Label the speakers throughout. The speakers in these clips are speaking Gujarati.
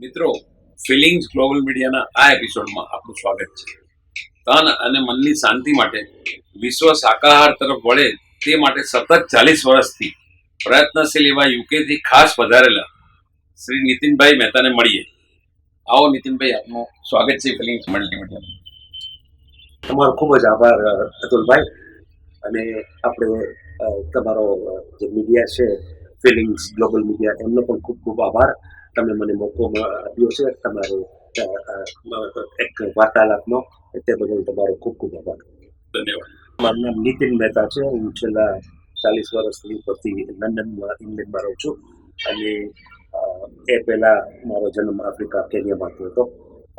Speaker 1: મિત્રો, ફિલિંગ્સ ગ્લોબલ મીડિયાના આ એપિસોડમાં આપનું સ્વાગત છે. તન અને મનની શાંતિ માટે વિશ્વ શાકાહાર તરફ વળે તે માટે સતત 40 વર્ષથી પ્રયત્નશીલ એવા યુકેથી ખાસ પધારેલા શ્રી નીતિનભાઈ મહેતાને મળીએ. આવો નીતિનભાઈ, આપનું સ્વાગત છે ફિલિંગ્સ મલ્ટીમીડિયામાં.
Speaker 2: તમારો ખૂબ જ આભાર અતુલભાઈ. અને આપણે તમારો જે મીડિયા છે ફિલિંગ્સ ગ્લોબલ મીડિયા, એમનો પણ ખૂબ ખૂબ આભાર. તમે મને મોકો આપ્યો છે તમારો એક વાર્તાલાપનો, તે બદલ તમારો ખૂબ ખૂબ આભાર.
Speaker 1: ધન્યવાદ.
Speaker 2: મારું નામ નીતિન મહેતા છે. હું છેલ્લા 40 વર્ષથી ઉપરથી લંડનમાં, ઇંગ્લેન્ડમાં રહું છું. અને એ પહેલાં મારો જન્મ આફ્રિકા કેન્યામાં થયો હતો.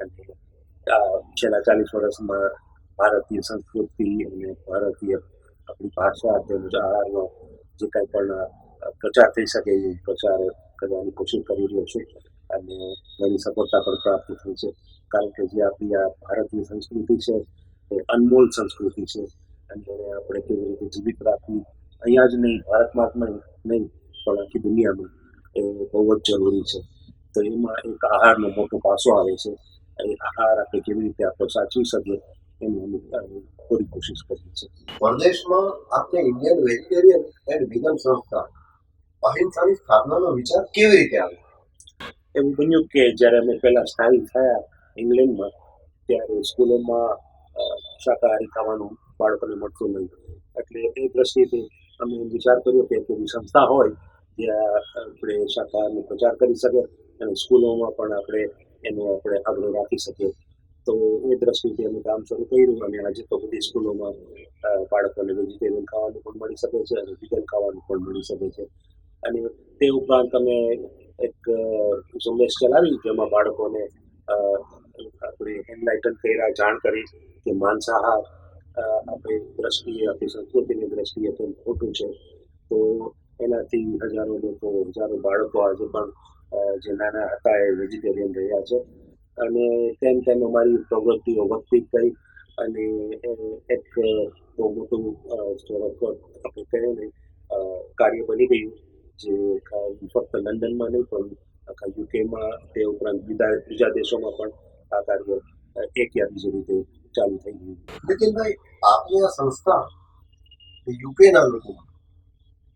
Speaker 2: અને છેલ્લા 40 વર્ષમાં ભારતીય સંસ્કૃતિ અને ભારતીય આપણી ભાષા તેમજ આહારનો જે કાંઈ પણ પ્રચાર થઈ શકે એ પ્રચાર કરવાની કોશિશ કરી રહ્યો છું. અને ઘણી સફળતા પણ પ્રાપ્ત થઈ છે. કારણ કે જે આપણી આ ભારતીય સંસ્કૃતિ છે એ અનમોલ સંસ્કૃતિ છે. અને એને આપણે કેવી રીતે જીવિત રાખવી, અહીંયા જ નહીં, ભારતમાં જ નહીં પણ આખી દુનિયામાં, એ બહુ જ જરૂરી છે. તો એમાં એક આહારનો મોટો પાસો આવે છે. અને આહાર આપણે કેવી રીતે આપણે સાચવી શકીએ એની પૂરી કોશિશ કરીએ છીએ.
Speaker 3: પરદેશમાં આપણે ઇન્ડિયન વેજીટેરિયન એન્ડ વિગન સંસ્થા અહિંસાની સ્થાપનાનો વિચાર કેવી રીતે આવ્યો?
Speaker 2: એવું બન્યું કે જ્યારે અમે પહેલાં સ્થાયી થયા ઇંગ્લેન્ડમાં, ત્યારે સ્કૂલોમાં શાકાહારી ખાવાનું બાળકોને મળતું નહીં. એટલે એ દ્રષ્ટિથી અમે વિચાર કર્યો કે એવી સંસ્થા હોય જ્યાં આપણે શાકાહારનો પ્રચાર કરી શકીએ અને સ્કૂલોમાં પણ આપણે એનો આગ્રહ રાખી શકીએ. તો એ દ્રષ્ટિથી અમે કામ શરૂ કર્યું. અને આજે તો બધી સ્કૂલોમાં બાળકોને વેજીટેરિયન ખાવાનું પણ મળી શકે છે અને વિગન ખાવાનું પણ મળી શકે છે. અને તે ઉપરાંત અમે એક ઝુંબેશ ચલાવી, જેમાં બાળકોને આપણે એનલાઇટન કર્યા, જાણ કરી કે માંસાહાર આપણી દ્રષ્ટિએ, આપણી સંસ્કૃતિની દ્રષ્ટિએ કેમ ખોટું છે. તો એનાથી હજારો બાળકો આજે પણ જે નાના હતા એ વેજીટેરિયન રહ્યા છે. અને તેમ તેમ અમારી પ્રવૃત્તિઓ વધતી ગઈ. અને એક બહુ મોટું આપણે કહીએ ને કાર્ય બની ગયું, જે ફક્ત લંડનમાં નહીં પણ આખા યુકેમાં, તે ઉપરાંત બીજા દેશોમાં પણ આ કાર્ય એક યા બીજી રીતે ચાલુ થઈ ગયું.
Speaker 3: નીતિનભાઈ, આપની આ સંસ્થા યુકેના લોકો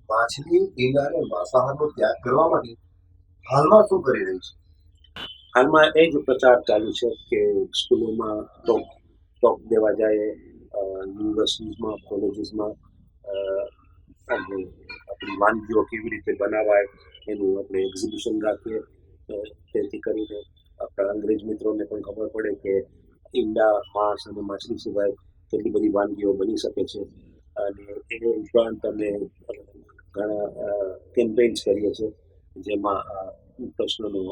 Speaker 3: માછલી, ઈંડા અને માંસાહારનો ત્યાગ કરવા માટે હાલમાં શું કરી રહી છે?
Speaker 2: હાલમાં એ જ પ્રચાર ચાલુ છે કે સ્કૂલોમાં ટોક દેવા જાય, યુનિવર્સિટીઝમાં, કોલેજીસમાં આપણી વાનગીઓ કેવી રીતે બનાવાય એનું આપણે એક્ઝિબિશન રાખીએ. તેથી કરીને આપણા અંગ્રેજ મિત્રોને પણ ખબર પડે કે ઈંડા, માંસ અને માછલી સિવાય કેટલી બધી વાનગીઓ બની શકે છે. અને એ ઉપરાંત અમે ઘણા કેમ્પેન્સ કરીએ છીએ, જેમાં પ્રશ્નોનું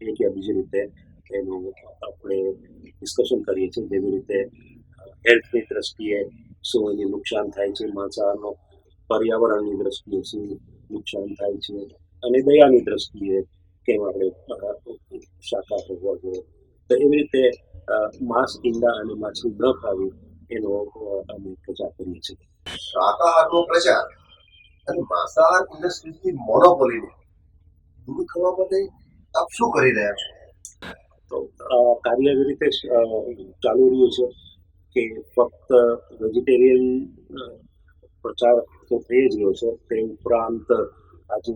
Speaker 2: એક યા બીજી રીતે એનું આપણે ડિસ્કશન કરીએ છીએ. જેવી રીતે હેલ્થની દ્રષ્ટિએ શું એની નુકસાન થાય છે માંસાહારનો, પર્યાવરણની દ્રષ્ટિએ શું નુકસાન થાય છે, અને દયાની દ્રષ્ટિએ કેમ આપણે શાકાહાર હોવા જોઈએ. તો એવી રીતે માંસ, ઈંડા અને માછલી ન ખાવી એનો અમે પ્રચાર કરીએ છીએ.
Speaker 3: શાકાહારનો પ્રચાર અને માંસાહાર ઇન્ડસ્ટ્રીઝની મોનોપોલીને દૂર કરવા માટે આપ શું કરી રહ્યા છો?
Speaker 2: તો કાર્ય એવી રીતે ચાલુ રહ્યું છે કે ફક્ત વેજીટેરિયન પ્રચાર તો થઈ જ રહ્યો છે. તે ઉપરાંત આજે,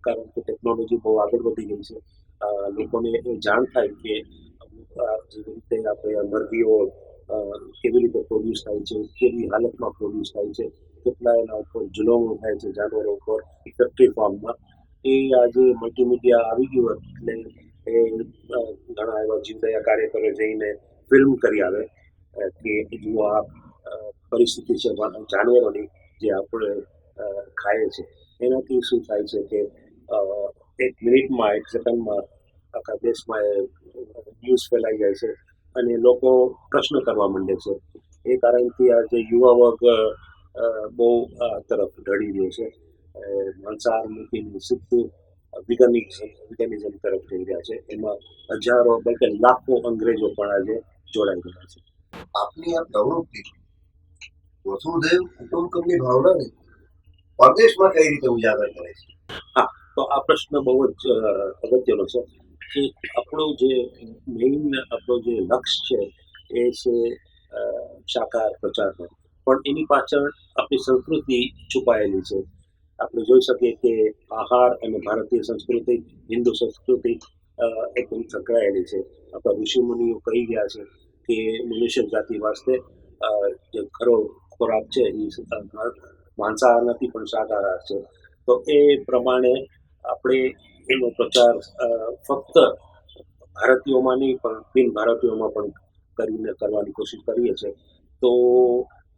Speaker 2: કારણ કે ટેકનોલોજી બહુ આગળ વધી ગઈ છે, લોકોને એ જાણ થાય કે જેવી રીતે આપણે મરઘીઓ કેવી રીતે પ્રોડ્યુસ થાય છે, કેવી હાલતમાં પ્રોડ્યુસ થાય છે, કેટલા એના ઉપર જુલમો થાય છે જાનવરો ઉપર ફેક્ટરી ફાર્મમાં, એ આજે મલ્ટીમીડિયા આવી ગયું એટલે એ ઘણા એવા જીવદયા કાર્યકરો જઈને ફિલ્મ કરી આવે કે જુઓ આ પરિસ્થિતિ છે જાનવરોની જે આપણે ખાઈએ છીએ. એનાથી શું થાય છે કે એક મિનિટમાં, એક સેકન્ડમાં આખા દેશમાં એ ન્યૂઝ ફેલાઈ જાય છે અને લોકો પ્રશ્ન કરવા માંડે છે. એ કારણથી આજે યુવા વર્ગ બહુ આ તરફ ઢળી રહ્યો છે. માંસાહાર મૂકીને સીધું વિગનિઝમ તરફ જઈ રહ્યા છે. એમાં હજારો બલ્કે લાખો અંગ્રેજો પણ આજે જોડાઈ રહ્યા છે.
Speaker 3: આપની આ પ્રવૃત્તિ વસુધૈવ કુટુંબકમની ભાવનાને પરદેશમાં કઈ રીતે ઉજાગર કરે છે?
Speaker 2: હા, તો આ પ્રશ્ન બહુ જ અગત્યનો છે. કે આપણું જે મેઇન આપણો જે લક્ષ્ય છે એ છે શાકાહાર પ્રચારનો, પણ એની પાછળ આપણી સંસ્કૃતિ છુપાયેલી છે. આપણે જોઈ શકીએ કે આહાર અને ભારતીય સંસ્કૃતિ, હિન્દુ સંસ્કૃતિ એકદમ સંકળાયેલી છે. આપણા ઋષિમુનિઓ કહી ગયા છે કે મનુષ્ય જાતિ વાસ્તે જે ખરો ખોરાક છે એ માંસાહાર નથી પણ શાકાહાર છે. તો એ પ્રમાણે આપણે એનો પ્રચાર ફક્ત ભારતીયોમાં નહીં પણ બિન ભારતીયોમાં પણ કરવાની કોશિશ કરીએ છીએ. તો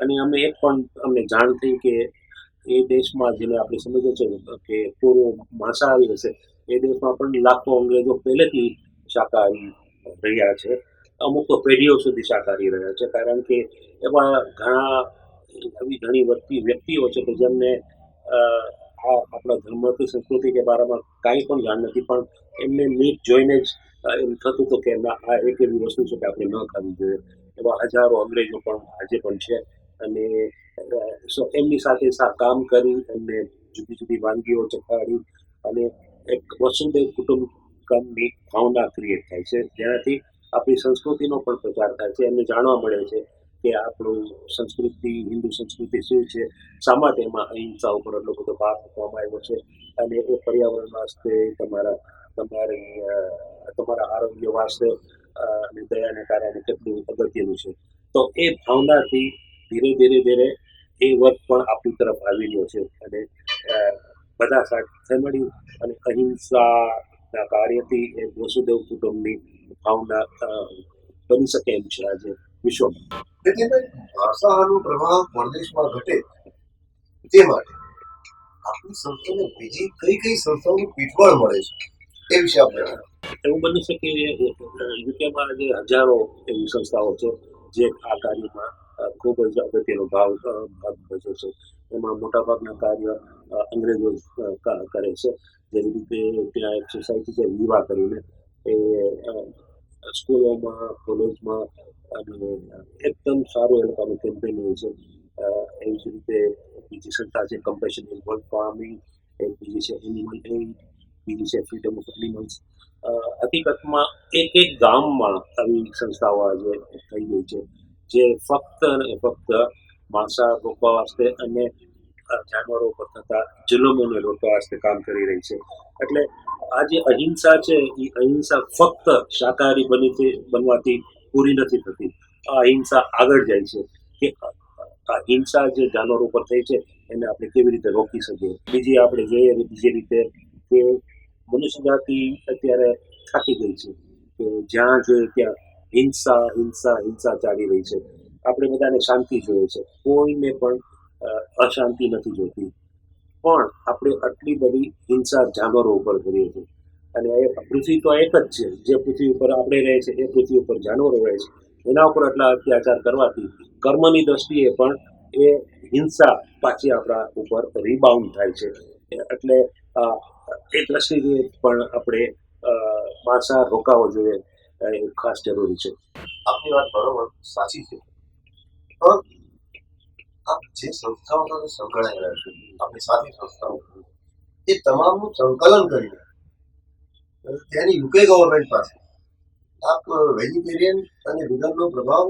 Speaker 2: અને અમે એક પણ અમને જાણ થઈ કે એ દેશમાં જેને આપણે સમજીએ છીએ કે પૂર્વ માંસાહારી હશે એ દેશમાં પણ લાખો અંગ્રેજો પહેલેથી શાકાહારી રહ્યા છે. અમુક તો પેઢીઓ સુધી શાકાહારી રહ્યા છે, કારણ કે એવા ઘણી વ્યક્તિઓ છે કે જેમને આ આપણા ધર્મ કે સંસ્કૃતિ કે બારામાં કાંઈ પણ જાણ નથી, પણ એમને મીટ જોઈને જ એમ થતું હતું કે ના આ એક એવી વસ્તુ છે કે આપણે ન ખાવી જોઈએ. એવા હજારો અંગ્રેજો પણ આજે પણ છે. અને એમની સાથે કામ કરી એમને જુદી જુદી વાનગીઓ ચખાડી અને એક વસુદેવ કુટુંબકમની ભાવના ક્રિએટ થાય છે, જેનાથી આપણી સંસ્કૃતિનો પણ પ્રચાર થાય છે. એમને જાણવા મળે છે કે આપણું સંસ્કૃતિ, હિન્દુ સંસ્કૃતિ શું છે, શા માટે એમાં અહિંસા ઉપર એટલો બધો ભાર મૂકવામાં આવ્યો છે, અને એ પર્યાવરણ વાસ્તે તમારા આરોગ્ય વાસ્તે અને દયાને કારણે કેટલું અગત્યનું છે. તો એ ભાવનાથી ધીરે ધીરે એ વર્ગ પણ આપણી તરફ આવી રહ્યો છે. અને બધા સાથે મળી અને અહિંસાના કાર્યથી એ વસુદેવ કુટુંબની ભાવના બની શકે એમ છે આજે વિશ્વમાં.
Speaker 3: તેથી ભાષાનો પ્રભાવ પરદેશમાં ઘટે તે માટે આપણી સંસ્થાને બીજી કઈ કઈ સંસ્થાઓની પીઠબળ મળે છે એ વિશે આપણે
Speaker 2: એવું બની શકે યુકેમાં જે હજારો એવી સંસ્થાઓ છે જે આ કાર્યમાં ખૂબ જ અગત્યનો ભાગ ભજવે છે. એમાં મોટાભાગના કાર્ય અંગ્રેજો કરે છે. જેવી રીતે ત્યાં એક સોસાયટી છે વિવા કરીને, એ સ્કૂલોમાં, કોલેજમાં અને એકદમ સારું એ લોકોનું કેમ્પેન હોય છે. એવી જ રીતે બીજી સંસ્થા છે કમ્પેશન ઇન વર્લ્ડ ફાર્મિંગ, એક બીજી છે એનિમલ એઇડ, બીજી છે ફ્રીડમ ઓફ એનિમલ્સ. હકીકતમાં એક ગામમાં આવી સંસ્થાઓ આજે થઈ ગઈ છે જે ફક્ત અને ફક્ત માંસાહાર રોકવા વાસ્તે અને જાનવરો પર થતા જુલમોને રોકવા વાસ્તે કામ કરી રહી છે. એટલે આ જે અહિંસા છે એ અહિંસા ફક્ત શાકાહારી બનવાથી પૂરી નથી થતી. આ અહિંસા આગળ જાય છે કે આ હિંસા જે જાનવરો પર થઈ છે એને આપણે કેવી રીતે રોકી શકીએ. બીજી આપણે જોઈએ બીજી રીતે કે મનુષ્ય જાતિ અત્યારે થાકી ગઈ છે કે જ્યાં જોઈએ ત્યાં હિંસા હિંસા હિંસા ચાલી રહી છે. આપણે બધાને શાંતિ જોઈએ છે, કોઈને પણ અશાંતિ નથી જોતી, પણ આપણે આટલી બધી હિંસા જાનવરો ઉપર કરીએ છીએ. અને એ પૃથ્વી તો એક જ છે, જે પૃથ્વી ઉપર આપણે રહે છે એ પૃથ્વી ઉપર જાનવરો રહે છે, એના ઉપર આટલા અત્યાચાર કરવાથી કર્મની દ્રષ્ટિએ પણ એ હિંસા પાછી આપણા ઉપર રીબાઉન્ડ થાય છે. એટલે એ દ્રષ્ટિએ પણ આપણે માંસાહાર રોકાવો જોઈએ, એ ખાસ જરૂરી છે.
Speaker 3: આપની વાત બરોબર સાચી છે, પણ આપ જે સંસ્થાઓ સાથે સંકળાયેલા છે, આપણી સાથી સંસ્થાઓ, એ તમામનું સંકલન કરીને ત્યાંની યુકે ગવર્મેન્ટ પાસે આપ વેજીટેરિયન અને વિગનનો પ્રભાવ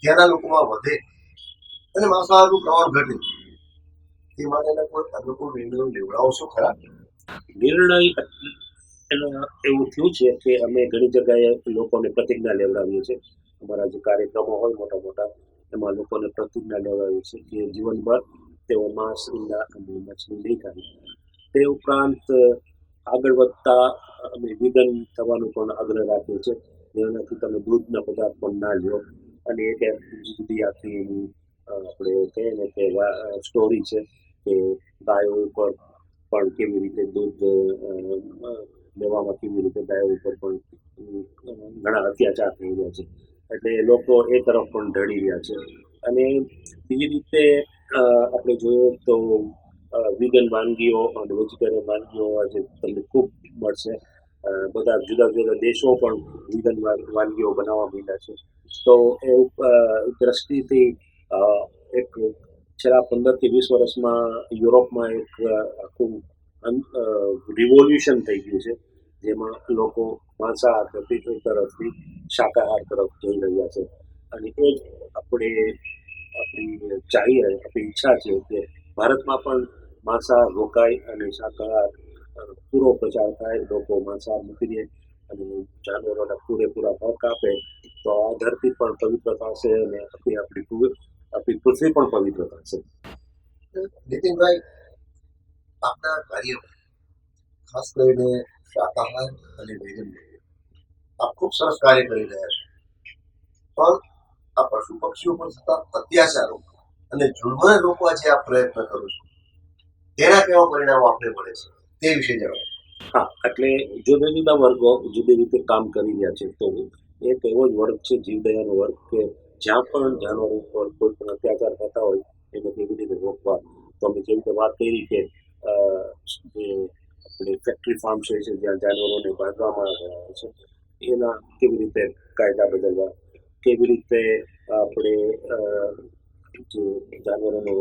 Speaker 3: ત્યાંના લોકોમાં વધે અને માંસાહારનું પ્રમાણ ઘટે તે માટેના કોઈ અનુકૂળ નિર્ણયો લેવડાવશો ખરા?
Speaker 2: નિર્ણય એવું થયું છે કે અમે ઘણી જગ્યાએ લોકોને પ્રતિજ્ઞા લેવડાવીએ છીએ. અમારા જે કાર્યક્રમો હોય મોટા મોટા એમાં લોકોને પ્રતિજ્ઞા લેવડાવીએ છીએ કે જીવનભર તેઓ માંસ, ઈંડા અને મછલી નહીં ખાય. તે ઉપરાંત આગળ વધતા અમે વિગન થવાનું પણ આગ્રહ રાખીએ છીએ, જેનાથી તમે દૂધના પદાર્થ પણ ના લ્યો. અને એક જુદી જુદી આખી એની આપણે કહીએ ને કે સ્ટોરી છે કે ગાયો ઉપર પણ કેવી રીતે દૂધ લેવામાં કેવી રીતે ગાયો ઉપર પણ ઘણા અત્યાચાર થઈ રહ્યા છે. એટલે લોકો એ તરફ પણ ઢળી રહ્યા છે. અને બીજી રીતે આપણે જોઈએ તો વિગન વાનગીઓ અને વેજીટેરિયન વાનગીઓ આજે તમને ખૂબ મળશે. બધા જુદા જુદા દેશો પણ વિગન વાનગીઓ બનાવવા માંડ્યા છે. તો એ દ્રષ્ટિથી એક છેલ્લા 15 થી 20 વર્ષમાં યુરોપમાં એક આખું રિવોલ્યુશન થઈ ગયું છે. જેમાં લોકો માંસાહાર તરફથી શાકાહાર તરફ જઈ રહ્યા છે. અને એ જ આપણી ઈચ્છા છે કે ભારતમાં પણ માંસાહાર રોકાય અને શાકાહાર પૂરો પ્રચાર થાય, લોકો માંસાહાર મૂકી દે અને જાનવરોના પૂરેપૂરા હક આપે, તો આ ધરતી પણ પવિત્ર થશે અને આપણી પૃથ્વી પણ પવિત્ર થશે.
Speaker 3: નીતિનભાઈ, આપના કાર્ય ખાસ કરીને શાકાહાર અને વેગન આપ ખૂબ સરસ કાર્ય કરી રહ્યા છો, પણ આ પશુ પક્ષીઓ પર થતા અત્યાચારો અને જુલ્મને રોકવા જે આ પ્રયત્ન કરો છો, તેના કેવા પરિણામો આપને મળે છે તે વિશે જણાવો.
Speaker 2: હા, એટલે જુદા જુદા વર્ગો જુદી રીતે કામ કરી રહ્યા છે. તો એક એવો જ વર્ગ છે જીવદયાનો વર્ગ કે જ્યાં પણ જાનવરો ઉપર કોઈ પણ અત્યાચાર થતા હોય એને કેવી રીતે રોકવા. તો અમે જેવી રીતે વાત કરી કે જે આપણે ફેક્ટરી ફાર્મ છે જ્યાં જાનવરોને બાંધવામાં આવે છે, એના કેવી રીતે કાયદા બદલવા, કેવી રીતે આપણે જે જાનવરોનો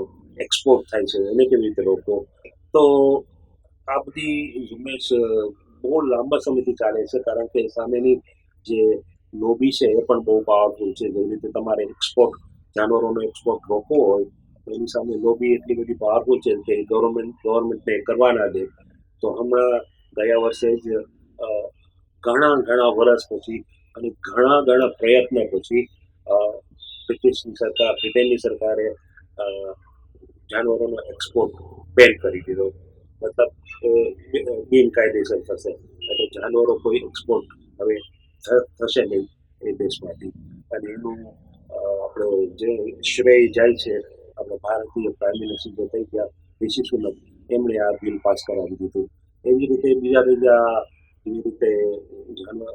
Speaker 2: એક્સપોર્ટ થાય છે એને કેવી રીતે રોકવો. તો આ બધી ઝુંબેશ બહુ લાંબા સમયથી ચાલે છે, કારણ કે સામેની જે લોબી છે એ પણ બહુ પાવરફુલ છે. જેવી રીતે તમારે જાનવરોનો એક્સપોર્ટ રોકવો હોય તો એની સામે લોબી એટલી બધી પાવરફુલ છે કે ગવર્મેન્ટને કરવા ના દે. તો હમણાં ગયા વર્ષે જ ઘણા વર્ષ પછી અને ઘણા પ્રયત્ન પછી બ્રિટેનની સરકારે જાનવરોનો એક્સપોર્ટ બેન કરી દીધો. મતલબ બિનકાયદેસર થશે, એટલે જાનવરો કોઈ એક્સપોર્ટ હવે થશે નહીં એ દેશમાંથી. અને એનું આપણો જે શ્રેય જાય છે આપણા ભારતીય પ્રાઇમ મિનિસ્ટર જે થઈ ગયા ઋષિ સુનક, એમણે આ બિલ પાસ કરાવી દીધું. એવી રીતે એવી રીતે આપણે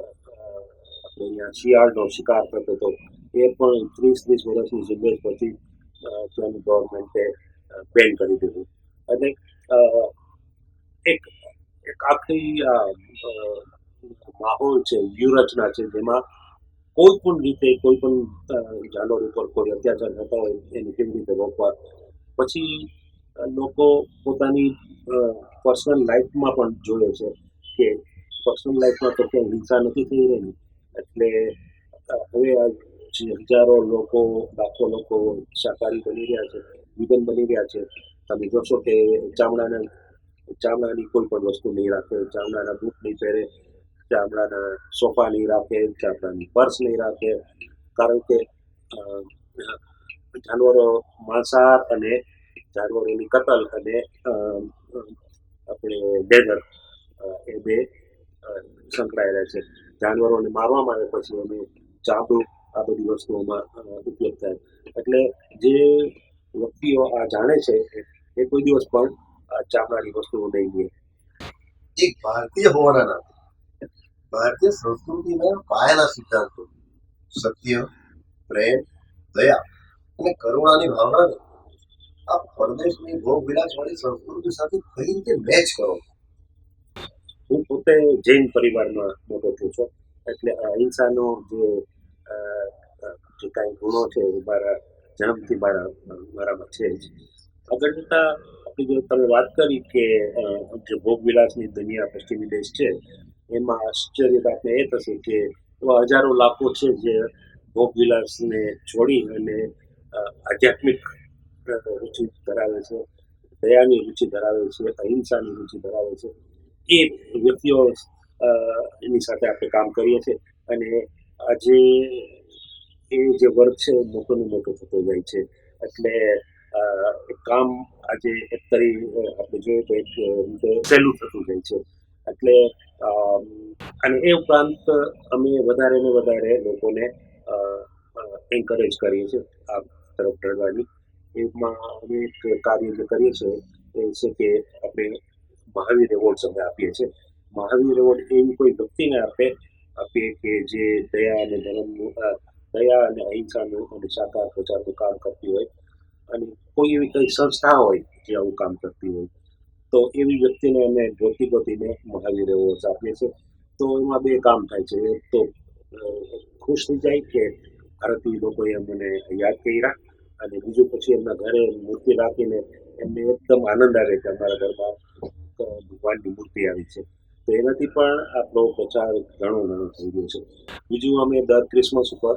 Speaker 2: અહીંયા શિયાળનો શિકાર થતો હતો, એ પણ 30 વર્ષની ઝુંબેશ પછી ત્યાંની ગવર્મેન્ટે બેન કરી દીધું. અને એક એક આખી માહોલ છે, વ્યૂહરચના છે, જેમાં કોઈ પણ રીતે કોઈ પણ જાનવર ઉપર કોઈ અત્યાચાર થતા હોય એને કેવી રીતે રોકવા. પછી લોકો પોતાની પર્સનલ લાઈફમાં પણ જોઈએ છે કે પર્સનલ લાઈફમાં તો ક્યાંય હિંસા નથી થઈ રહી, એટલે હવે આ જે હજારો લોકો, લાખો લોકો શાકાહારી બની રહ્યા છે, વિગન બની રહ્યા છે. તમે જોશો કે ચામડાની કોઈ પણ વસ્તુ નહીં રાખે, ચામડાના બૂટ નહીં પહેરે, ચામડાના સોફા નહીં રાખે, ચામડાની પર્સ નહીં રાખે, કારણ કે જાનવરો માંસાહાર અને જાનવરોની કતલ અને આપણે લેધર એ બે સંકળાયેલા છે. જાનવરોને મારવામાં આવે પછી એને ચામડું આ બધી વસ્તુઓમાં ઉપયોગ થાય. એટલે જે વ્યક્તિઓ આ જાણે છે એ કોઈ દિવસ પણ ચામડાની વસ્તુઓ નહીં લે.
Speaker 3: એક ભારતીય હોવાના નાતે ભારતીય સંસ્કૃતિના પાયાના સિદ્ધાંતો સત્ય, પ્રેમ, દયા અને કરુણાની ભાવનાને આ પરદેશની ભોગ વિલાસવાળી સંસ્કૃતિ સાથે કઈ રીતે મેચ કરો.
Speaker 2: હું પોતે જૈન પરિવારમાં મોટો થયો છું, એટલે અહિંસાનો જે કાંઈ ગુણો છે એ મારા જન્મથી મારામાં છે જ. આગળ જતા આપણે જો તમે વાત કરી કે જે ભોગવિલાસની દુનિયા પશ્ચિમી દેશ છે, એમાં આશ્ચર્ય આપણે એ થશે કે એવા હજારો લાખો છે જે ભોગવિલાસને છોડી અને આધ્યાત્મિક રુચિ ધરાવે છે, દયાની રુચિ ધરાવે છે, અહિંસાની રુચિ ધરાવે છે. એ વ્યક્તિઓ એની સાથે આપણે કામ કરીએ છીએ. અને આજે એ જે વર્ગ છે મોટો ને મોટો થતો જાય છે. એટલે કામ આજે એક તરી આપણે જોઈએ તો એક રીતે સહેલું થતું જાય છે. એટલે અને એ ઉપરાંત અમે વધારે ને વધારે લોકોને એન્કરેજ કરીએ છીએ આ તરફ ઢળવાની. એમાં અમે એક કાર્ય જે કરીએ છીએ એ છે કે આપણે મહાવીર એવોર્ડ્સ અમે આપીએ છીએ. મહાવીર એવોર્ડ એવી કોઈ વ્યક્તિને આપીએ કે જે દયા અને અહિંસાનું અને શાકાહાર પ્રચારનું કામ કરતી હોય, અને કોઈ એવી કઈ સંસ્થા હોય જે આવું કામ કરતી હોય, તો એવી વ્યક્તિને અમે ગોતીને મહાવીર એવોર્ડ્સ આપીએ છીએ. તો એમાં બે કામ થાય છે. એક તો ખુશ થઈ જાય કે ભારતીય લોકોએ મને યાદ કર્યા, અને બીજું પછી એમના ઘરે મૂર્તિ રાખીને એમને એકદમ આનંદ આવે કે અમારા ઘરમાં ભગવાનની મૂર્તિ આવી છે. તો એનાથી પણ આપણો પ્રચાર ઘણો થઈ ગયો છે. બીજું, અમે દર ક્રિસમસ ઉપર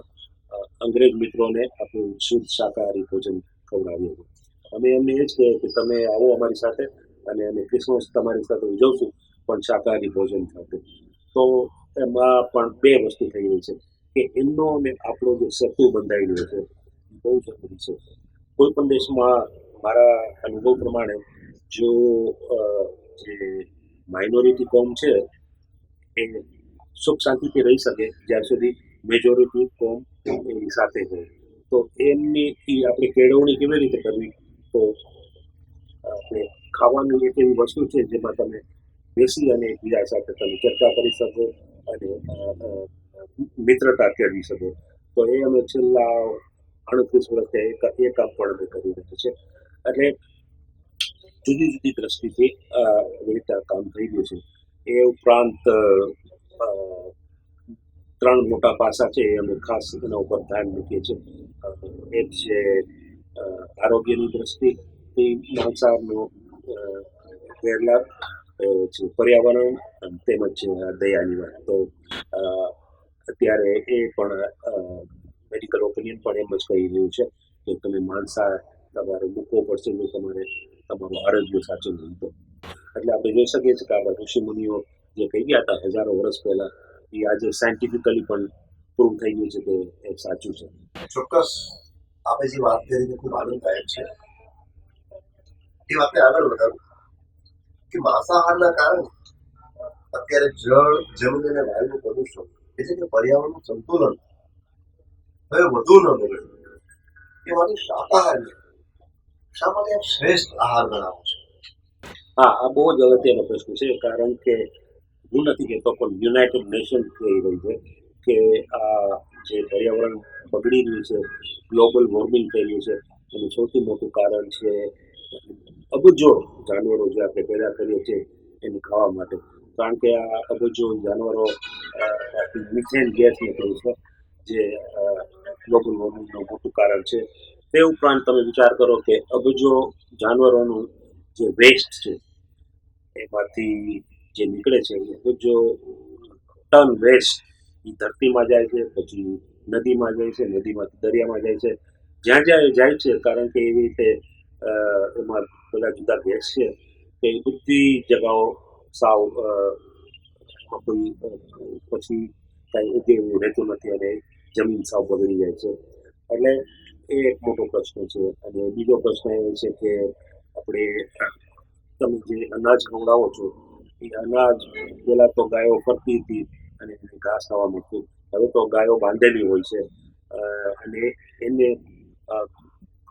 Speaker 2: અંગ્રેજ મિત્રોને આપણું શુદ્ધ શાકાહારી ભોજન ખવડાવીએ છીએ. અમે એમને એ જ કહીએ કે તમે આવો અમારી સાથે અને અમે ક્રિસમસ તમારી સાથે ઉજવશું, પણ શાકાહારી ભોજન સાથે. તો એમાં પણ બે વસ્તુ થઈ રહી છે કે એમનો અને આપણો જે સેતુ બંધાયેલો છે એ બહુ જરૂરી છે. કોઈ પણ દેશમાં મારા અનુભવ પ્રમાણે જો જે માઇનોરિટી કોમ છે એ સુખ શાંતિથી રહી શકે જ્યાં સુધી મેજોરિટી કોમ એની સાથે હોય. તો એમની આપણે કેળવણી કેવી રીતે કરવી? તો આપણે ખાવાની એક એવી વસ્તુ છે જેમાં તમે બેસી અને એકબીજા સાથે તમે ચર્ચા કરી શકો અને મિત્રતા કેળવી શકો. તો એ અમે છેલ્લા 38 વર્ષથી એ કામ પણ અમે કરી રહ્યા છે. એટલે જુદી જુદી દ્રષ્ટિથી એવી રીતે આ કામ થઈ ગયું છે. એ ઉપરાંત ત્રણ મોટા પાસા છે એ અમે ખાસ એના ઉપર ધ્યાન મૂકીએ છીએ. એક છે આરોગ્યની દ્રષ્ટિથી માંસાહારનો ગેરલાભ, છે પર્યાવરણ અને તેમજ છે દયાની વાત. તો અત્યારે એ પણ મેડિકલ ઓપિનિયન પણ એમ જ કહી રહ્યું છે કે તમે માંસાહાર તમારે મૂકવો પડશે જો તમારે તમારું આરોગ્ય સાચવવું તો. એટલે આપણે જોઈ શકીએ છીએ કે આપણા ઋષિમુનિઓ જે કહી ગયા હતા હજારો વર્ષ પહેલા એ આજે સાયન્ટિફિકલી પણ પ્રૂવ થઈ ગયું છે કે એ સાચું છે.
Speaker 3: ચોક્કસ આપણે જે વાત કરી તે ખૂબ આનંદદાયક છે. એ વાતને આગળ વધારું કે માંસાહારના કારણે અત્યારે જળ, જમીન અને વાયુનું પ્રદૂષણ એટલે કે પર્યાવરણનું સંતુલન હવે વધુ ન બગડે એ માટે શાકાહારી શા માટે આપ શ્રેષ્ઠ આહાર ગણાવો છો?
Speaker 2: હા, આ બહુ જ અગત્યનો પ્રશ્ન છે કારણ કે હું નથી કહેતો પણ યુનાઇટેડ નેશન કહી રહી છે કે આ જે પર્યાવરણ બગડી રહ્યું છે, ગ્લોબલ વોર્મિંગ થઈ રહ્યું છે, એનું સૌથી મોટું કારણ છે અબજો જાનવરો જે આપણે પેદા કરીએ છીએ એને ખાવા માટે. કારણ કે આ અબજો જાનવરો મિથેન ગેસ નીકળે છે જે ગ્લોબલ વોર્મિંગનું મોટું કારણ છે. તે ઉપરાંત તમે વિચાર કરો કે અબજો જાનવરોનું જે વેસ્ટ છે એમાંથી જે નીકળે છે એ અબજો ટન વેસ્ટ એ ધરતીમાં જાય છે, પછી નદીમાં જાય છે, નદીમાંથી દરિયામાં જાય છે. જ્યાં જ્યાં એ જાય છે કારણ કે એવી રીતે એમાં બધા જુદા ગેસ છે કે એ બધી જગાઓ સાવ કોઈ પછી કાંઈ ઉગે એવું રહેતું નથી અને જમીન સાવ બગડી જાય છે. એટલે એ એક મોટો પ્રશ્ન છે. અને બીજો પ્રશ્ન એ છે કે આપણે તમે જે અનાજ ખવડાવો છો એ અનાજ પહેલાં તો ગાયો ફરતી હતી અને એને ઘાસ ખાવા મળતું. હવે તો ગાયો બાંધેલી હોય છે અને એને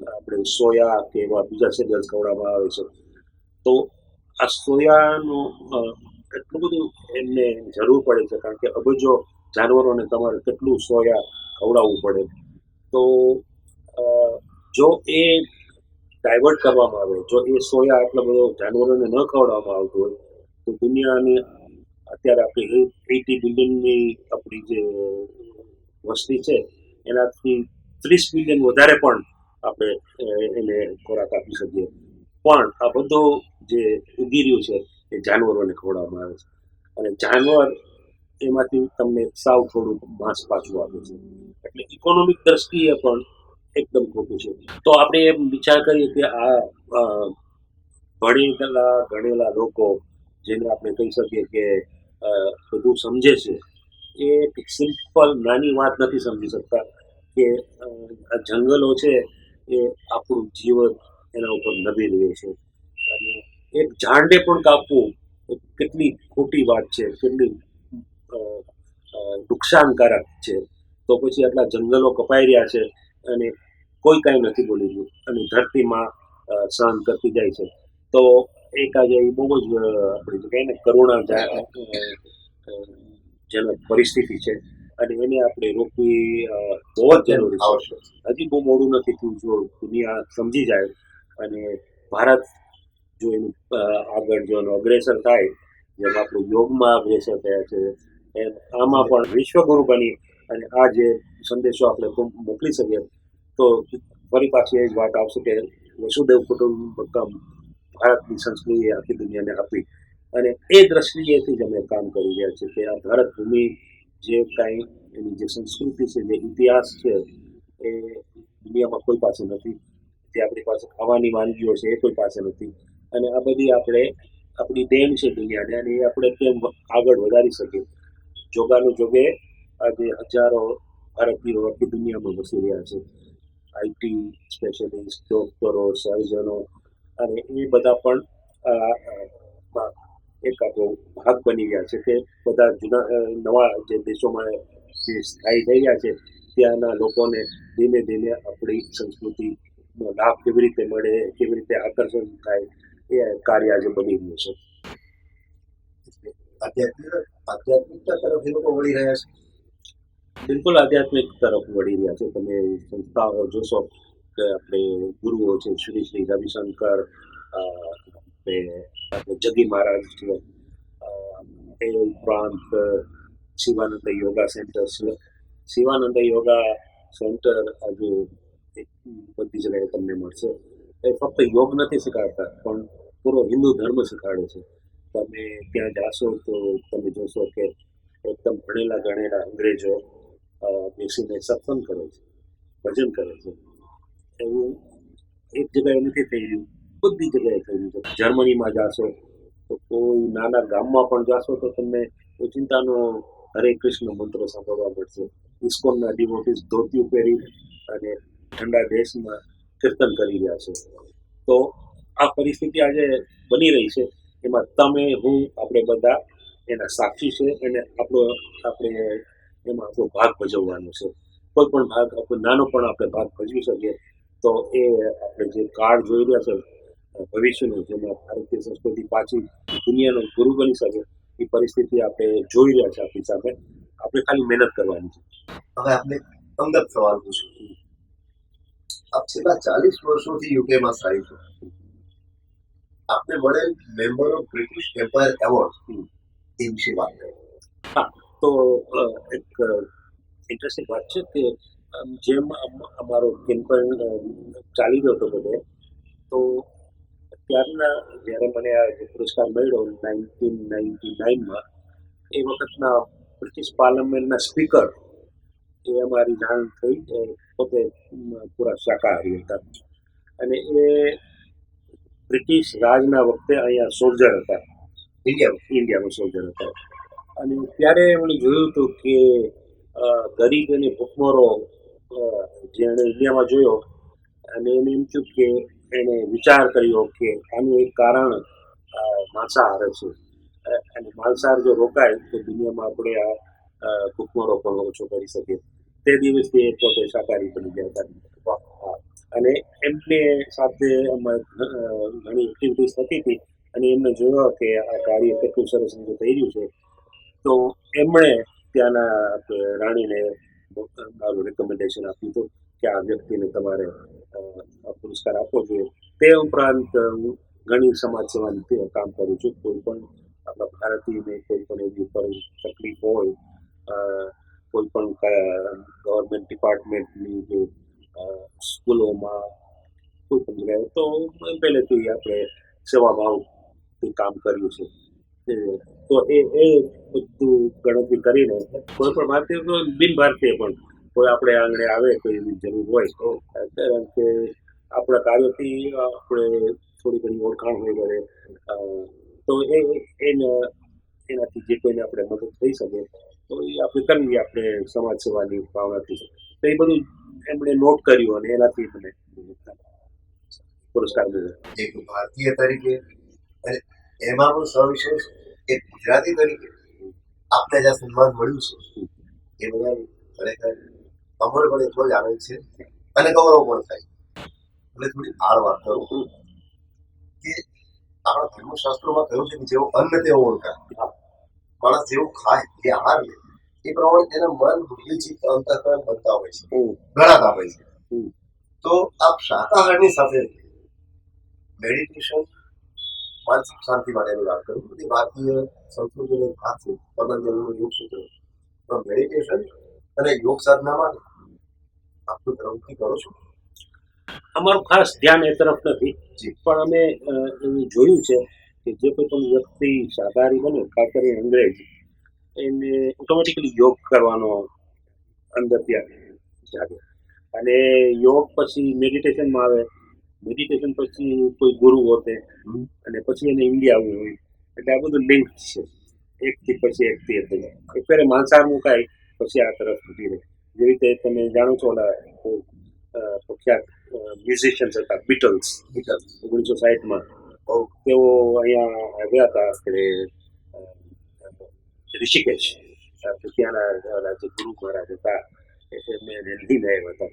Speaker 2: આપણે સોયા કે એવા બીજા સિરિયલ્સ ખવડાવવામાં આવે છે. તો આ સોયાનું એટલું બધું એમને જરૂર પડે છે કારણ કે અબજો જાનવરોને તમારે કેટલું સોયા ખવડાવવું પડે. તો જો એ ડાયવર્ટ કરવામાં આવે, જો એ સોયા આટલો બધો જાનવરોને ન ખવડાવવામાં આવતું હોય તો દુનિયાની અત્યારે આપણી 80 બિલિયનની આપણી જે વસ્તી છે એનાથી 30 બિલિયન વધારે પણ આપણે એને ખોરાક આપી શકીએ. પણ આ બધું જે ઉગી રહ્યું છે એ જાનવરોને ખવડાવવામાં આવે છે અને જાનવર એમાંથી તમને સાવ થોડું માંસ પાછું આપે છે. એટલે ઇકોનોમિક દ્રષ્ટિએ પણ એકદમ ખોટું છે. તો આપણે એમ વિચાર કરીએ કે આ ગણેલા લોકો જેને આપણે કહી શકીએ કે બધું સમજે છે એ એક સિમ્પલ નાની વાત નથી સમજી શકતા કે આ જંગલો છે એ આપણું જીવન એના ઉપર નભી રહ્યું છે અને એક ઝાડને પણ કાપવું એ કેટલી ખોટી વાત છે, કેટલી નુકસાનકારક છે. તો પછી આટલા જંગલો કપાઈ રહ્યા છે અને કોઈ કાંઈ નથી બોલી રહ્યું અને ધરતીમાં સહન કરતી જાય છે. તો એક આજે એ બહુ જ આપણે જે કહીએ ને કરુણાજનક પરિસ્થિતિ છે અને એને આપણે રોકવી બહુ જ જરૂરી છે. હજી બહુ મોડું નથી થયું. જો દુનિયા સમજી જાય અને ભારત જો એનું આગળ જો એનું અગ્રેસર થાય, જેમ આપણું યોગમાં અગ્રેસર થયા છે એમ આમાં પણ વિશ્વગુરુ બની અને આ જે સંદેશો આપણે મોકલી શકીએ તો ફરી પાછી એ જ વાત આવશે કે વસુદેવ કુટુંબકમ ભારતની સંસ્કૃતિએ આખી દુનિયાને આપી અને એ દ્રષ્ટિએથી જ અમે કામ કરી રહ્યા છીએ કે આ ભારત ભૂમિ જે કાંઈ એની જે સંસ્કૃતિ છે, જે ઇતિહાસ છે, એ દુનિયામાં કોઈ પાસે નથી. જે આપણી પાસે ખાવાની વાનગીઓ છે એ કોઈ પાસે નથી. અને આ બધી આપણી દેન છે દુનિયાને, અને એ આપણે કેમ આગળ વધારી શકીએ. જોગાનું જોગે આજે હજારો ભારતીયો આખી દુનિયામાં વસી રહ્યા છે. આઈટી સ્પેશિયલિસ્ટ, ડોક્ટરો, સર્જનો, અને એ બધા પણ માં એક આપણો ભાગ બની ગયા છે કે બધા નવા જે દેશોમાં જે સ્થાયી થઈ રહ્યા છે ત્યાંના લોકોને ધીમે ધીમે આપણી સંસ્કૃતિનો લાભ કેવી રીતે મળે, કેવી રીતે આકર્ષણ થાય, એ કાર્ય આજે બની રહ્યું છે.
Speaker 3: આધ્યાત્મિકતા તરફ એ લોકો વળી રહ્યા છે.
Speaker 2: બિલકુલ આધ્યાત્મિક તરફ વળી રહ્યા છે. તમે સંસ્થાઓ જોશો કે આપણે ગુરુઓ છે, શ્રી શ્રી રવિશંકર, આપણે જગી મહારાજ છે, એ ઉપરાંત શિવાનંદ યોગા સેન્ટર છે. શિવાનંદ યોગા સેન્ટર આજે બધી જગ્યાએ તમને મળશે. એ ફક્ત યોગ નથી શીખવાડતા, પણ પૂરો હિન્દુ ધર્મ શીખવાડે છે. તમે ત્યાં જાશો તો તમે જોશો કે એકદમ ભણેલા ગણેલા અંગ્રેજો બેસીને સત્સંગ કરે છે, ભજન કરે છે. એવું એક જગ્યાએ નથી થઈ રહ્યું, બધી જગ્યાએ થઈ રહ્યું છે. જર્મનીમાં જાશો તો કોઈ નાના ગામમાં પણ જાશો તો તમને ઓચિંતાનો હરે કૃષ્ણ મંત્રો સાંભળવા મળશે. ઇસ્કોનના ડિવોટીસ ધોતિયું પહેરી અને ઠંડા દેશમાં કીર્તન કરી રહ્યા છે. તો આ પરિસ્થિતિ આજે બની રહી છે, એમાં તમે હું આપણે બધા એના સાક્ષી છે, અને આપણે એમાં આપણો ભાગ ભજવવાનો છે. કોઈ પણ ભાગ આપણો નાનો પણ આપણે ભાગ ભજવી શકીએ તો એ આપણે જે કાળ જોઈ રહ્યા છે ભવિષ્યનું, જેમાં ભારતીય સંસ્કૃતિ પાછી દુનિયાનો ગુરુ બની શકે, એ પરિસ્થિતિ આપણે જોઈ રહ્યા છે આપણી સામે. આપણે ખાલી મહેનત કરવાની છે.
Speaker 3: હવે આપણે અંગત સવાલ પૂછું. આપ છેલ્લા 40 વર્ષોથી યુકેમાં સ્થાયી છો. આપને મળેલ member of British Empire award એ વિશે વાત કરી.
Speaker 2: હા, તો એક ઇન્ટરેસ્ટિંગ વાત છે કે જેમ અમારો કેમ્પેન ચાલી રહ્યો હતો બધે, તો ત્યારના જ્યારે મને આ જે પુરસ્કાર મળ્યો 1999માં, એ વખતના બ્રિટિશ પાર્લામેન્ટના સ્પીકર એ અમારી જાણ થઈ. પોતે પૂરા શાકાહારી હતા, અને એ બ્રિટિશ રાજના વખતે અહીંયા સોલ્જર હતા, ઇન્ડિયામાં સોલ્જર હતા. અને ત્યારે એમણે જોયું હતું કે ગરીબ અને ભૂખમરો જેણે ઇન્ડિયામાં જોયો, અને એને એમ થયું કે એણે વિચાર કર્યો કે આનું એક કારણ માંસાહાર છે, અને માંસાહાર જો રોકાય તો દુનિયામાં આપણે આ ભૂખમરો પણ ઓછો કરી શકીએ. તે દિવસથી એ પોતે શાકાહારી બની ગયા હતા. અને એમને સાથે ઘણી એક્ટિવિટીઝ થતી હતી, અને એમને જોયો કે આ કાર્ય કેટલું સરસ રીતે થઈ રહ્યું છે, તો એમણે ત્યાંના રાણીને મારું રેકમેન્ડેશન આપ્યું હતું કે આ વ્યક્તિને તમારે પુરસ્કાર આપવો જોઈએ. તે ઉપરાંત હું ઘણી સમાજ સેવાનું કામ કરું છું. કોઈ પણ આપણા ભારતીયને કોઈ પણ એવી તકલીફ હોય, કોઈ પણ ગવર્મેન્ટ ડિપાર્ટમેન્ટની જે સ્કૂલોમાં કોઈ પણ જગ્યાએ, તો પહેલેથી આપણે સેવાભાવથી કામ કર્યું છે. તો એ બધું ગણતરી કરીને કોઈ પણ ભારતીય, બિન ભારતીય પણ કોઈ આપણે આંગણે આવે કોઈ એવી જરૂર હોય તો, કારણ કે આપણા કાર્યથી આપણે થોડી ઘણી ઓળખાણ હોય ઘરે, તો એનાથી જે કોઈને આપણે મદદ થઈ શકે તો એ આપણે કરવી, આપણે સમાજ સેવાની ભાવનાથી. તો એ બધું એમણે નોટ કર્યું, અને એનાથી મને પુરસ્કાર મળ્યો.
Speaker 3: એક ભારતીય તરીકે અને એમાં પણ સવિશેષ એક ગુજરાતી તરીકે આપને જ્યાં સન્માન મળ્યું છે એ બધા ખરેખર અમર પણ એટલો જ આનંદ છે અને ગૌરવ પણ થાય. એટલે થોડી આર વાત કરું કે આપણા ધર્મશાસ્ત્રોમાં કહ્યું છે કે જેવો અન્ન તેવો ઓળખાય. માણસ જેવું ખાય એ આહાર લે એ પ્રમાણે તેના મન, બુદ્ધિ, ચિત્ત, અંતઃકરણ બનતા હોય છે, ગણાતા હોય છે. તો આપ શાકાહારની સાથે મેડિટેશન, માનસિક શાંતિ માટેની વાત કરું, બધી ભારતીય સંસ્કૃતિનો ભાગ છે, પતંજલિનું યોગ સૂત્ર. તો મેડિટેશન અને યોગ સાધના માટે આપનું પ્રવૃત્તિ કરો છો?
Speaker 2: અમારું ખાસ ધ્યાન એ તરફ નથી, પણ અમે જોયું છે કે જે કોઈ પણ વ્યક્તિ શાકાહારી બને, ખાસ કરીને અંગ્રેજ, એને ઓટોમેટિકલી યોગ કરવાનો અંદર ત્યાં જાગે. અને યોગ પછી મેડિટેશનમાં આવે, મેડિટેશન પછી કોઈ ગુરુ હોતે, અને પછી એને ઇન્ડિયા આવવું હોય. એટલે આ બધું લિંક છે, એકથી પછી એકથી એક. અત્યારે માંસાહાર મુકાય પછી આ તરફ ઘટી રહે. જેવી રીતે તમે જાણો છો ઓલા પ્રખ્યાત મ્યુઝિશિયન્સ હતા બીટલ્સ, 1960માં. તેઓ અહીંયા આવ્યા હતા આપણે ઋષિકેશ. તો ત્યાંના ઓલા જે ગુરુ મહારાજ હતા એમને લઈને આવ્યા હતા.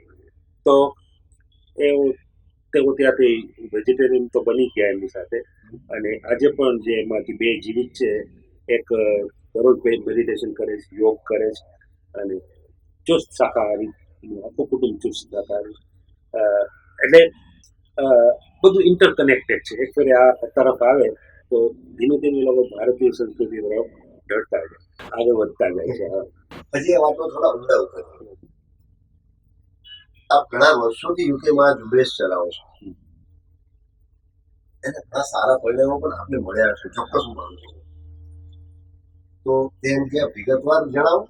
Speaker 2: તો તેઓ ત્યાંથી વેજીટેરિયન તો બની ગયા એમની સાથે. અને આજે પણ જે એમાંથી બે જીવિત છે, એક દરરોજ મેડિટેશન કરે છે, યોગ કરે છે, અને ચુસ્ત શાકાહારી, આખું કુટુંબ ચુસ્ત શાકાહારી. એટલે બધું ઇન્ટરકનેક્ટેડ છે. એક ફેરે આ તરફ આવે તો ધીમે ધીમે લોકો ભારતીય સંસ્કૃતિ તરફ ઢળતા જાય, આગળ વધતા જાય છે.
Speaker 3: હજી આ વાતમાં થોડા ઊંડા ઉતર. આપ ઘણા વર્ષોથી યુકેમાં ઝુંબેશ ચલાવો છો, એના ઘણા સારા પરિણામો પણ આપને મળ્યા હશે, ચોક્કસ હું માનું છું. તો તે અંગે વિગતવાર જણાવો.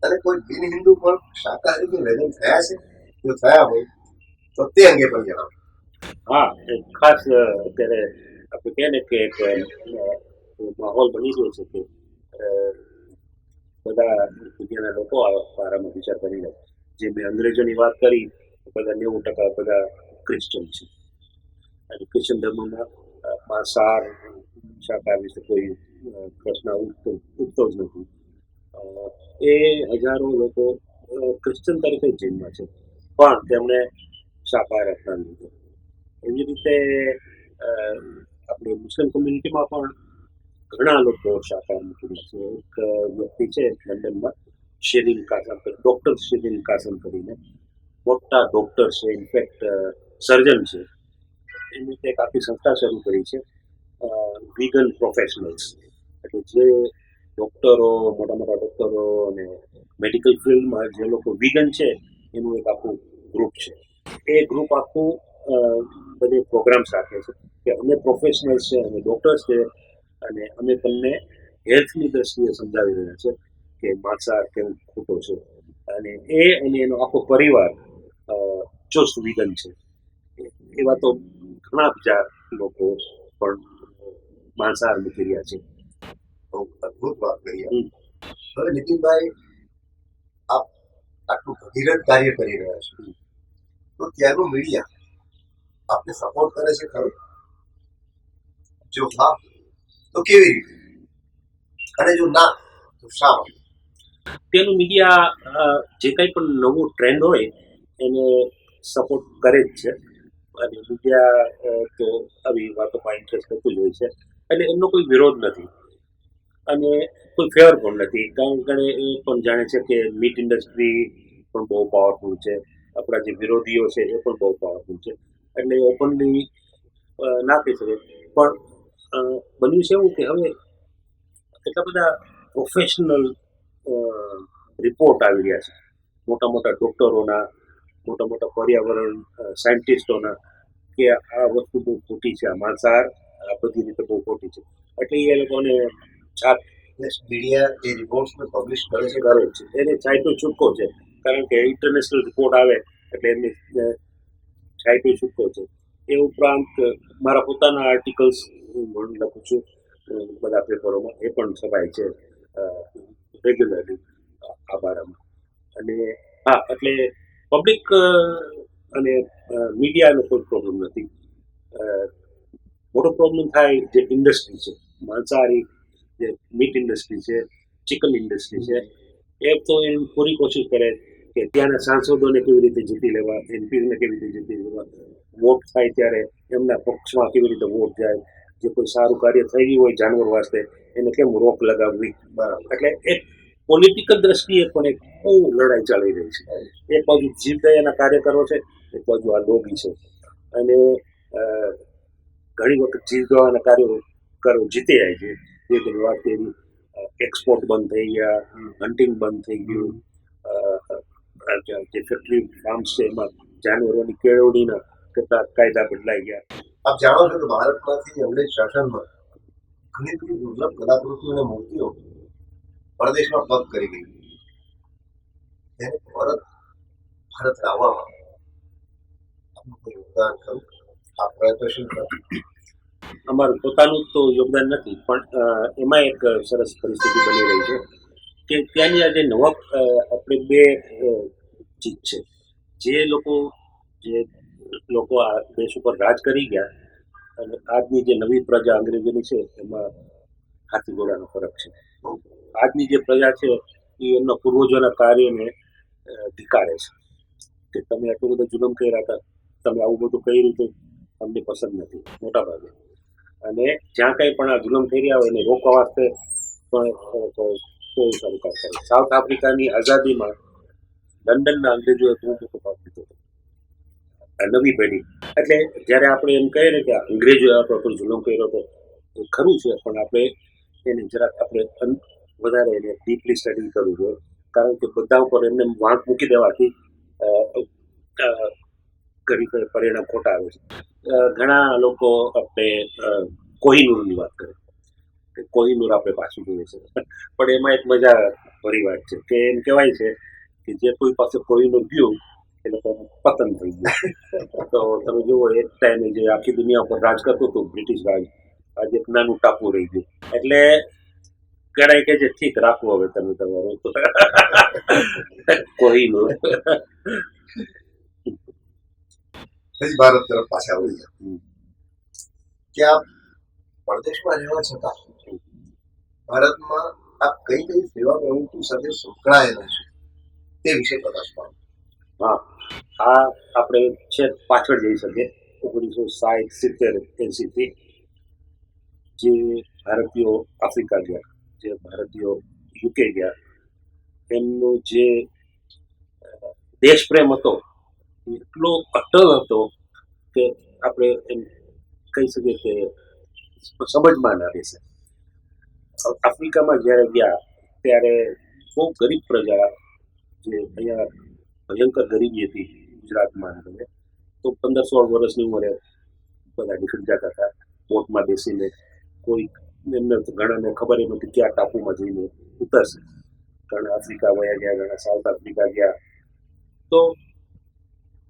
Speaker 3: અને કોઈ બિન હિન્દુ પણ શાકાહારી વેદન થયા છે, જો થયા હોય તો તે અંગે પણ જણાવો.
Speaker 2: હા, એક ખાસ અત્યારે આપણે કહે ને કે એક માહોલ બની ગયો છે કે બધા દુનિયાના લોકો આ બારામાં વિચાર કરી રહ્યા. જે મેં અંગ્રેજોની વાત કરી, બધા 90% બધા ક્રિશ્ચન છે. અને ક્રિશ્ચન ધર્મમાં માંસાહાર શાકાહાર વિશે કોઈ પ્રશ્ન ઉઠતો જ નથી. એ હજારો લોકો ક્રિશ્ચન તરીકે જ જન્મ્યા છે, પણ તેમણે શાકાહાર અપનાવી લીધો. એવી રીતે આપણે મુસ્લિમ કોમ્યુનિટીમાં પણ ઘણા લોકો શાકાહાર મૂકી છે. એક વ્યક્તિ છે લંડનમાં, શેરીન કાસમ, ડૉક્ટર શેરીન કાસમ કરીને, મોટા ડૉક્ટર છે, ઇનફેક્ટ સર્જન છે. એની એક આખી સંસ્થા શરૂ કરી છે, વીગન પ્રોફેશનલ્સ. એટલે જે ડૉક્ટરો, મોટા મોટા ડૉક્ટરો અને મેડિકલ ફિલ્ડમાં જે લોકો વીગન છે, એનું એક આખું ગ્રુપ છે. એ ગ્રુપ આખું બધે પ્રોગ્રામ્સ રાખે છે કે અમે પ્રોફેશનલ્સ છે, અમે ડૉક્ટર્સ છે, અને અમે તમને હેલ્થની દ્રષ્ટિએ સમજાવી રહ્યા છે કે માંસાહાર કેવું ખોટો છે. અને એનો આખો પરિવાર ચુસ્ત વીગન છે. એવા તો ઘણા બીજા લોકો પણ માંસાહાર મૂકી રહ્યા છે.
Speaker 3: બહુ અદભુત વાત કરી. હવે નીતિનભાઈ, આપ આટલું ભગીરથ કાર્ય કરી રહ્યા છો, તો ત્યાંનું મીડિયા આપને સપોર્ટ કરે છે ખરું? જો હા, તો કેવી રીતે? અને જો ના, તો શા માટે?
Speaker 2: તેનું મીડિયા જે કંઈ પણ નવું ટ્રેન્ડ હોય એને સપોર્ટ કરે જ છે. અને મીડિયા તો આવી વાતોમાં ઇન્ટરેસ્ટ કરતું જ હોય છે. એટલે એમનો કોઈ વિરોધ નથી અને કોઈ ફેવર પણ નથી. કારણ કે એ પણ જાણે છે કે મીટ ઇન્ડસ્ટ્રી પણ બહુ પાવરફુલ છે, આપણા જે વિરોધીઓ છે એ પણ બહુ પાવરફુલ છે. એટલે ઓપનલી ના કહી શકે. પણ બન્યું છે એવું કે હવે એટલા બધા પ્રોફેશનલ રિપોર્ટ આવી રહ્યા છે, મોટા મોટા ડૉક્ટરોના, મોટા મોટા પર્યાવરણ સાયન્ટિસ્ટોના, કે આ વસ્તુ બહુ ખોટી છે, આ માંસાહાર આ બધી રીતે બહુ ખોટી છે. એટલે એ લોકોને છાપ
Speaker 3: મીડિયા એ રિપોર્ટ્સને પબ્લિશ કરે છે.
Speaker 2: કરે છે, એને છાંયટો છૂટકો છે. કારણ કે ઇન્ટરનેશનલ રિપોર્ટ આવે એટલે એમની છાંયટો છૂટકો છે. એ ઉપરાંત મારા પોતાના આર્ટિકલ્સ હું લખું છું બધા પેપરોમાં, એ પણ છપાય છે રેગ્યુલરલી આ બારામાં. અને હા, એટલે પબ્લિક અને મીડિયાનો કોઈ પ્રોબ્લેમ નથી. મોટો પ્રોબ્લેમ થાય જે ઇન્ડસ્ટ્રી છે, માંસાહારી જે મીટ ઇન્ડસ્ટ્રી છે, ચિકન ઇન્ડસ્ટ્રી છે, એ તો એ પૂરી કોશિશ કરે કે ત્યાંના સાંસદોને કેવી રીતે જીતી લેવા, એમપીને કેવી રીતે જીતી લેવા, વોટ થાય ત્યારે એમના પક્ષમાં કેવી રીતે વોટ જાય, જે કોઈ સારું કાર્ય થઈ ગયું હોય જાનવર વાસ્તે એને કેમ રોક લગાવવી. એટલે એક પોલિટિકલ દ્રષ્ટિએ પણ એક બહુ લડાઈ ચાલી રહી છે. એક બાજુ જીવદયાના કાર્યકરો છે, એક બાજુ આ લોભી છે. અને ઘણી વખત જીવદયાના કાર્યકરો જીતી જાય છે. જે તમે વાત કરી, એક્સપોર્ટ બંધ થઈ ગયા, હન્ટિંગ બંધ થઈ ગયું, જે ફેક્ટરી ફાર્મ્સ છે એમાં જાનવરોની કેળવણીના કેટલાક કાયદા બદલાઈ ગયા.
Speaker 3: આપ જાણો છો કે ભારતમાંથી અંગ્રેજ શાસનમાં ઘણી બધી દુર્લભ કલાકૃતિઓ અને મૂર્તિઓ પરદેશમાં પગ કરી ગઈ. તેને પરત ભારત લાવવામાં આપનું કોઈ યોગદાન ખરું? આપ પ્રયત્નશીલ ખરા?
Speaker 2: અમારું પોતાનું તો યોગદાન નથી, પણ એમાં એક સરસ પરિસ્થિતિ બની રહી છે કે ત્યાંની આજે નવા આપણે બે ચીજ છે. જે લોકો આ દેશ ઉપર રાજ કરી ગયા અને આજની જે નવી પ્રજા અંગ્રેજોની છે એમાં હાથી ઘોડાનો ફરક છે. આજની જે પ્રજા છે એ એમના પૂર્વજોના કાર્યને ધિક્કારે છે કે તમે આટલું બધું જુલમ કર્યા હતા, તમે આવું બધું કર્યું હતું, અમને પસંદ નથી મોટા ભાગે. અને જ્યાં કંઈ પણ આ જુલમ થઈ રહ્યા હોય એને રોકવા વાસ્તે પણ કોઈ સરકાર કરે. સાઉથ આફ્રિકાની આઝાદીમાં લંડનના અંગ્રેજોએ બહુ મોટો ભાગ લીધો હતો, આ નવી પેઢી. એટલે જ્યારે આપણે એમ કહીએ ને કે અંગ્રેજોએ આપણા પર જુલમ કર્યો હતો, એ ખરું છે, પણ આપણે એને જરાક આપણે વધારે એને ડીપલી સ્ટડી કરવું જોઈએ. કારણ કે બધા ઉપર એમને વાંક મૂકી દેવાથી ઘણી પરિણામ ખોટા આવે છે. ઘણા લોકો આપણે કોહિનૂરની વાત કરે કે કોહિનૂર આપણે પાછું જોઈએ છે, પણ એમાં એક મજા ભરી વાત છે કે એમ કહેવાય છે કે જે કોઈ પાસે કોહિનૂર ગયું એ લોકો પતન થઈ ગયું. તો તમે જુઓ, એક ટાઈમે જે આખી દુનિયા પર રાજ કરતું હતું બ્રિટિશ રાજ, આજે એક નાનું ટાપુ રહી ગયું. એટલે કહેવાય કે જે ઠીક રાખવું હવે તમે તમારું કોહિનૂર.
Speaker 3: હજી ભારત તરફ પાછા વળીએ કે આપ પરદેશમાં રહેવા છતાં ભારતમાં આપ કઈ કઈ સેવા પ્રવૃત્તિ સાથે સંકળાયેલા છે તે વિશે પ્રકાશ પાડો.
Speaker 2: હા, આ આપણે છે પાછળ જઈ શકીએ 1960-70-80થી જે ભારતીયો આફ્રિકા ગયા, જે ભારતીયો યુકે ગયા, એમનો જે દેશપ્રેમ હતો એટલો અટલ હતો કે આપણે એમ કહી શકીએ કે સમજમાં ના રહેશે. આફ્રિકામાં જ્યારે ગયા ત્યારે બહુ ગરીબ પ્રજા, જે અહીંયા ભયંકર ગરીબી હતી ગુજરાતમાં, તો 15-16 વર્ષની ઉંમરે બધા નીકળી જતા હતા બોટમાં બેસીને. કોઈ એમને ઘણાને ખબર નહોતી કે આ ટાપુમાં જઈને ઉતરશે. ઘણા આફ્રિકા વયા ગયા, ઘણા સાઉથ આફ્રિકા ગયા. તો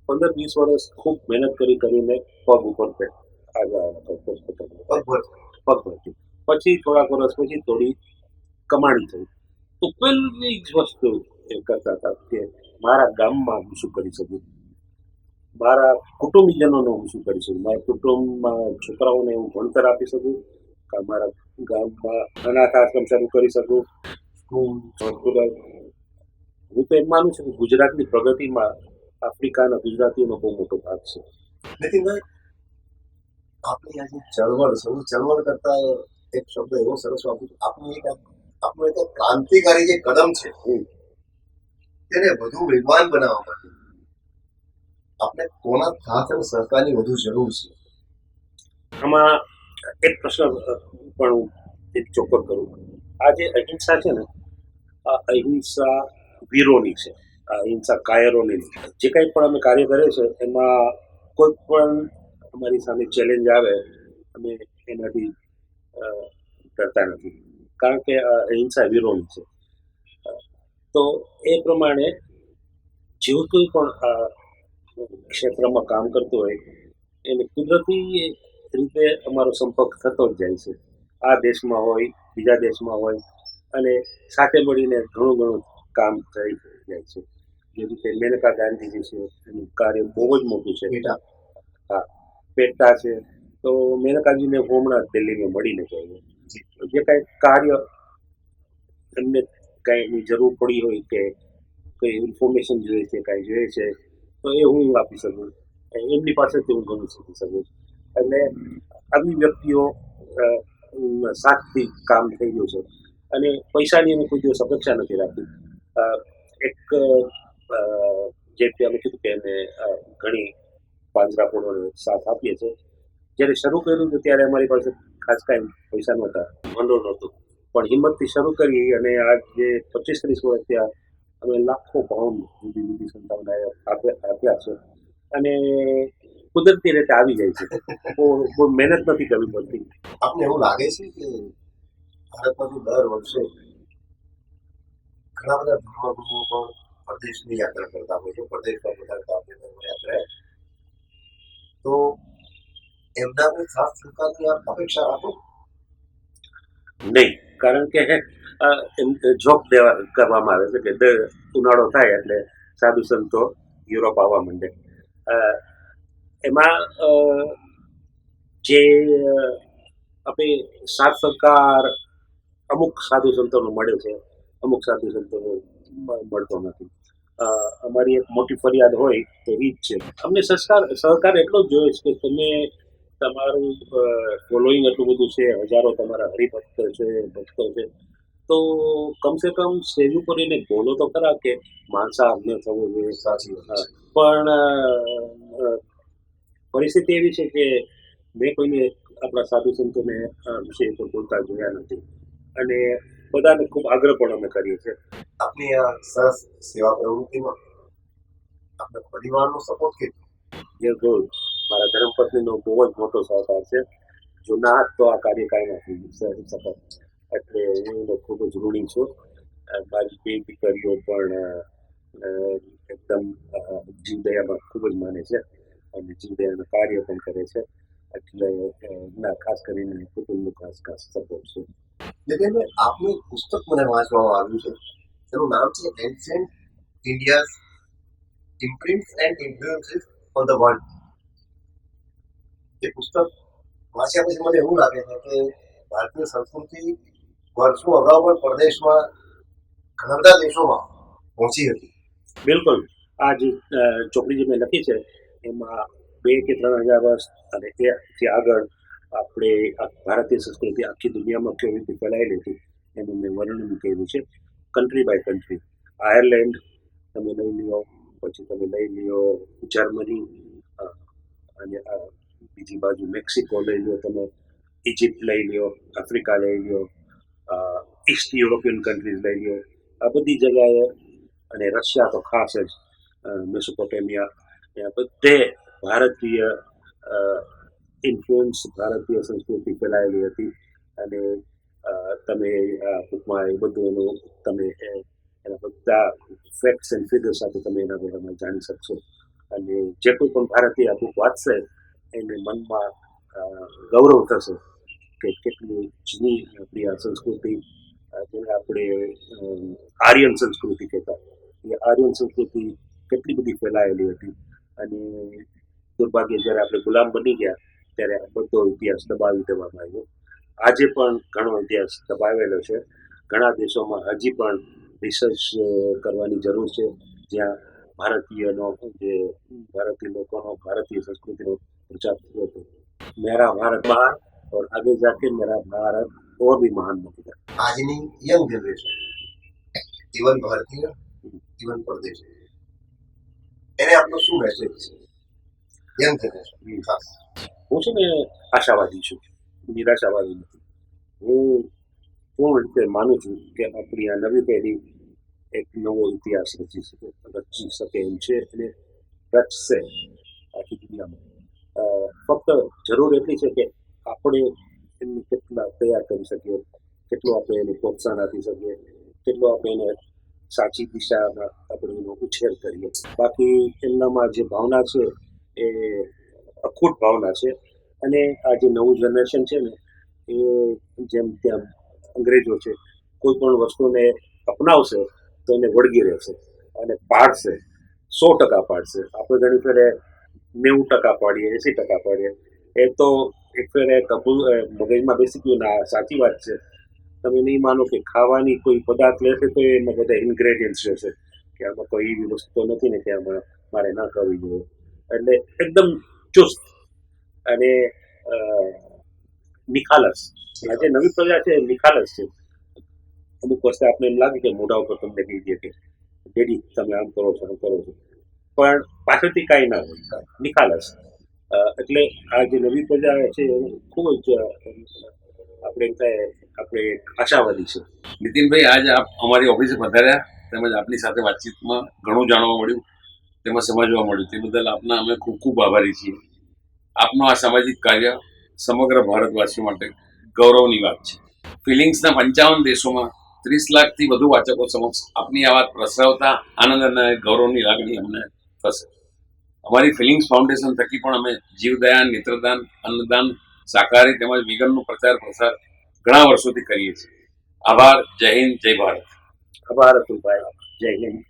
Speaker 2: 15-20 વર્ષ ખૂબ મહેનત કરીને પગ ઉપર પગ પછી થોડાક વર્ષ પછી થોડી કમાણી થઈ. તો પહેલી જ વસ્તુ એ કરતા હતા કે મારા ગામમાં હું શું કરી શકું, મારા કુટુંબીજનોને હું શું કરી શકું, મારા કુટુંબમાં છોકરાઓને હું ભણતર આપી શકું, કે મારા ગામમાં અનાથ આશ્રમ શરૂ કરી શકું, હોસ્પિટલ. હું તો એમ માનું છું કે ગુજરાતની પ્રગતિમાં આફ્રિકાના ગુજરાતીઓનો બહુ મોટો ભાગ છે.
Speaker 3: નીતિનભાઈ, આપણી આજે ચળવળ કરતા એક શબ્દ એવો સરસ વાપર્યો, આપણું એક ક્રાંતિકારી જે કદમ છે તેને વધુ વેગવાન બનાવવા માટે આપણે કોના સાથ અને સહકારની વધુ જરૂર છે?
Speaker 2: આમાં એક પ્રશ્ન પણ હું એક ચોક્કસ કરું. આ જે અહિંસા છે ને, આ અહિંસા વીરોની છે, આ અહિંસા કાયરોની. જે કંઈ પણ અમે કાર્ય કરે છે એમાં કોઈ પણ અમારી સામે ચેલેન્જ આવે અમે એનાથી કરતા નથી, કારણ કે આ અહિંસા વીરોની છે. તો એ પ્રમાણે જેવું કોઈ પણ આ ક્ષેત્રમાં કામ કરતો હોય એને કુદરતી રીતે અમારો સંપર્ક થતો જ જાય છે. આ દેશમાં હોય, બીજા દેશમાં હોય, અને સાથે મળીને ઘણું કામ થઈ જાય છે. જે રીતે મેનકા ગાંધીજી છે, એનું કાર્ય બહુ જ મોટું છે. હા, પેટા છે. તો મેનકાજીને હું હમણાં દિલ્હીમાં મળીને જાય, જે કાંઈ કાર્ય એમને કાંઈની જરૂર પડી હોય કે કંઈ ઇન્ફોર્મેશન જોઈએ છે, કાંઈ જોઈએ છે, તો એ હું આપી શકું, એમની પાસેથી હું ઘણું શીખી શકું. એટલે આવી વ્યક્તિઓ સાથથી કામ થઈ ગયું છે. અને પૈસાની અમે કોઈ દિવસ અપેક્ષા નથી રાખી. એક જે અમે કીધું કે અમે ઘણી પાંજરાપોળોને સાથ આપીએ છીએ. જ્યારે શરૂ કર્યું હતું ત્યારે અમારી પાસે ખાસ કાંઈ પૈસા નહોતા, ભંડોળ નહોતું, પણ હિંમતથી શરૂ કરી અને આજ જે 25-30 વર્ષ ત્યાં અમે લાખો પાઉન્ડ જુદી જુદી સંસ્થાઓને આપ્યા છે. અને કુદરતી રીતે આવી જાય છે. બહુ મહેનત નથી કરવી પડતી.
Speaker 3: આપને એવું લાગે છે કે ભારતમાંથી દર વર્ષે ઘણા બધા ધર્મગુરુઓ પણ પરદેશની યાત્રા કરતા હોય છે, પરદેશમાં પધારતા આપણે ધર્મયાત્રાએ, તો એમના કોઈ ખાસ પ્રકારની આપ અપેક્ષા રાખો?
Speaker 2: નહીં, કારણ કે એમ જોક દેવા કરવામાં આવે છે કે દર ઉનાળો થાય એટલે સાધુ સંતો યુરોપ આવવા માંડે. એમાં જે આપણે સાથ સહકાર અમુક સાધુ સંતોનો મળે છે, અમુક સાધુ સંતોનો મળતો નથી. અમારી એક મોટી ફરિયાદ હોય તો એ જ છે, અમને સહકાર એટલો જ જોઈએ છે કે તમે તમારું ફોલોઈંગ એટલું બધું છે, હજારો તમારા હરિભક્ત છે, ભક્તો છે, તો કમસે કમ સ્ટેજ ઉપર એને બોલો તો ખરા કે માંસાહાર ન થવો જોઈએ.
Speaker 3: સાચી વાત છે.
Speaker 2: પણ પરિસ્થિતિ એવી છે કે મેં કોઈને આપણા સાધુ સંતોને આ વિષય પર બોલતા જોયા નથી, અને બધાને ખૂબ આગ્રહ પણ અમે કરીએ છીએ.
Speaker 3: આપની આ સરસ સેવા પ્રવૃત્તિમાં આપણા પરિવારનો સપોર્ટ કેટલો?
Speaker 2: બિલકુલ, મારા ધર્મપત્નીનો બહુ જ મોટો સહકાર છે. જો ના હોત તો આ કાર્ય કાંઈ નથી સહી શકત. એટલે હું એનો ખૂબ જ ઋણી છું. મારી બે દીકરીઓ પણ એકદમ જીવદયામાં ખૂબ જ માને છે અને જીવદયાનું કાર્ય પણ કરે છે. એટલે ના, ખાસ કરીને કુટુંબનો ખાસ સપોર્ટ છે.
Speaker 3: નીતિનભાઈ, આપનું એક પુસ્તક મને વાંચવામાં આવ્યું છે, તેનું નામ છે ancient India's imprints and influences on the world. એ પુસ્તક વાંચ્યા પછી મને એવું લાગે છે કે ભારતીય સંસ્કૃતિ વર્ષો અગાઉ પણ પરદેશમાં ઘણા બધા દેશોમાં પહોંચી હતી.
Speaker 2: બિલકુલ, આ જે ચોપડી જે મેં લખી છે એમાં 2 કે 3 હજાર વર્ષ અને એથી આગળ આપણે આ ભારતીય સંસ્કૃતિ આખી દુનિયામાં કેવી રીતે ફેલાયેલી હતી એનું મેં વર્ણન કર્યું છે, કન્ટ્રી બાય કન્ટ્રી. આયર્લેન્ડ તમે લઈ લ્યો, પછી તમે લઈ લ્યો જર્મની, અને બીજી બાજુ મેક્સિકો લઈ લ્યો, તમે ઇજિપ્ત લઈ લ્યો, આફ્રિકા લઈ લ્યો, ઈસ્ટ યુરોપિયન કન્ટ્રીઝ લઈ લ્યો, આ બધી જગ્યાએ, અને રશિયા તો ખાસ જ, મેસોપોટેમિયા, ત્યાં બધે ભારતીય ઇન્ફ્લુઅન્સ, ભારતીય સંસ્કૃતિ ફેલાયેલી હતી. અને તમે બુકમાં એ બધું એનું તમે એના બધા ફેક્ટ્સ એન્ડ ફિગર સાથે તમે એના બારેમાં જાણી શકશો. અને જે કોઈ પણ ભારતીય આ બુક વાંચશે એને મનમાં ગૌરવ થશે કે કેટલી જૂની આપણી આ સંસ્કૃતિ, જેને આપણે આર્યન સંસ્કૃતિ કહેતા, એ આર્યન સંસ્કૃતિ કેટલી બધી ફેલાયેલી હતી. અને દુર્ભાગ્ય જ્યારે આપણે ગુલામ બની ગયા ત્યારે આ બધો ઇતિહાસ દબાવી દેવામાં આવ્યો. આજે પણ ઘણો ઇતિહાસ દબાવેલો છે. ઘણા દેશોમાં હજી પણ રિસર્ચ કરવાની જરૂર છે, જ્યાં ભારતીય લોકોનો ભારતીય સંસ્કૃતિનો प्रचार किया तो मेरा भारत महान और आगे जाके मेरा भारत और भी महान बनेगा.
Speaker 3: આજની યંગ જનરેશન, ઇવન ભારતીય, ઇવન પરદેશ, એને આપનો શું મેસેજ છે યંગ જનરેશન ખાસ?
Speaker 2: હું છે ને આશાવાદી છું, નિરાશાવાદી નથી. હું પૂર્ણ રીતે માનું છું કે આપણી આ નવી પેઢી એક નવો ઇતિહાસ રચી શકે એમ છે, અને રચશે આખી દુનિયામાં. ફક્ત જરૂર એટલી છે કે આપણે એમને કેટલા તૈયાર કરી શકીએ, કેટલું આપણે એને પ્રોત્સાહન આપી શકીએ, કેટલું આપણે એને સાચી દિશામાં આપણે એનો ઉછેર કરીએ. બાકી એમનામાં જે ભાવના છે એ અખૂટ ભાવના છે. અને આ જે નવું જનરેશન છે ને એ જેમ ત્યાં અંગ્રેજો છે, કોઈ પણ વસ્તુને અપનાવશે તો એને વળગી રહેશે અને પાડશે, 100% પાડશે. આપણે ઘણી ફેરે 90% પાડીએ, 80% પાડીએ, એ તો એક ફેરે મગજમાં બેસી ગયું ના સાચી વાત છે. તમે નહીં માનો કે ખાવાની કોઈ પદાર્થ લેશે તો એમાં બધા ઇન્ગ્રેડિયન્ટ્સ રહેશે કે આમાં કોઈ એવી વસ્તુ નથી ને કે આમાં મારે ના કરવી જોઈએ. એટલે એકદમ ચુસ્ત અને નિખાલસ. આજે નવી પ્રજા છે નિખાલસ છે. અમુક વસ્તુ આપણે એમ લાગે કે મોઢા ઉપર તમને કહી દે કે ડેડી તમે આમ કરો છો, આમ કરો છો, પણ પાછળથી કાંઈ ના હોય, નિખાલસ. એટલે આ જે નવી પ્રજા છે એ ખૂબ જ આપણે એમ થાય આપણે આશાવાદી છે.
Speaker 1: નીતિનભાઈ, આજ આપ અમારી ઓફિસે પધાર્યા, તેમજ આપની સાથે વાતચીતમાં ઘણું જાણવા મળ્યું, તેમાં સમજવા મળ્યું, તે બદલ આપના અમે ખૂબ ખૂબ આભારી છીએ. આપનું આ સામાજિક કાર્ય સમગ્ર ભારતવાસીઓ માટે ગૌરવની વાત છે. ફિલિંગ્સના 55 દેશોમાં 30 લાખથી વધુ વાચકો સમક્ષ આપની આ વાત પ્રસરાવતા આનંદ અને ગૌરવની લાગણી અમને થશે. અમારી ફિલિંગ્સ ફાઉન્ડેશન થકી પણ અમે જીવદયા, નેત્રદાન, અન્નદાન, શાકાહારી તેમજ વિગનનો પ્રચાર પ્રસાર ઘણા વર્ષોથી કરીએ છીએ. આભાર. જય હિન્દ, જય ભારત.
Speaker 2: આભાર અતુલભાઈ. જય હિન્દ.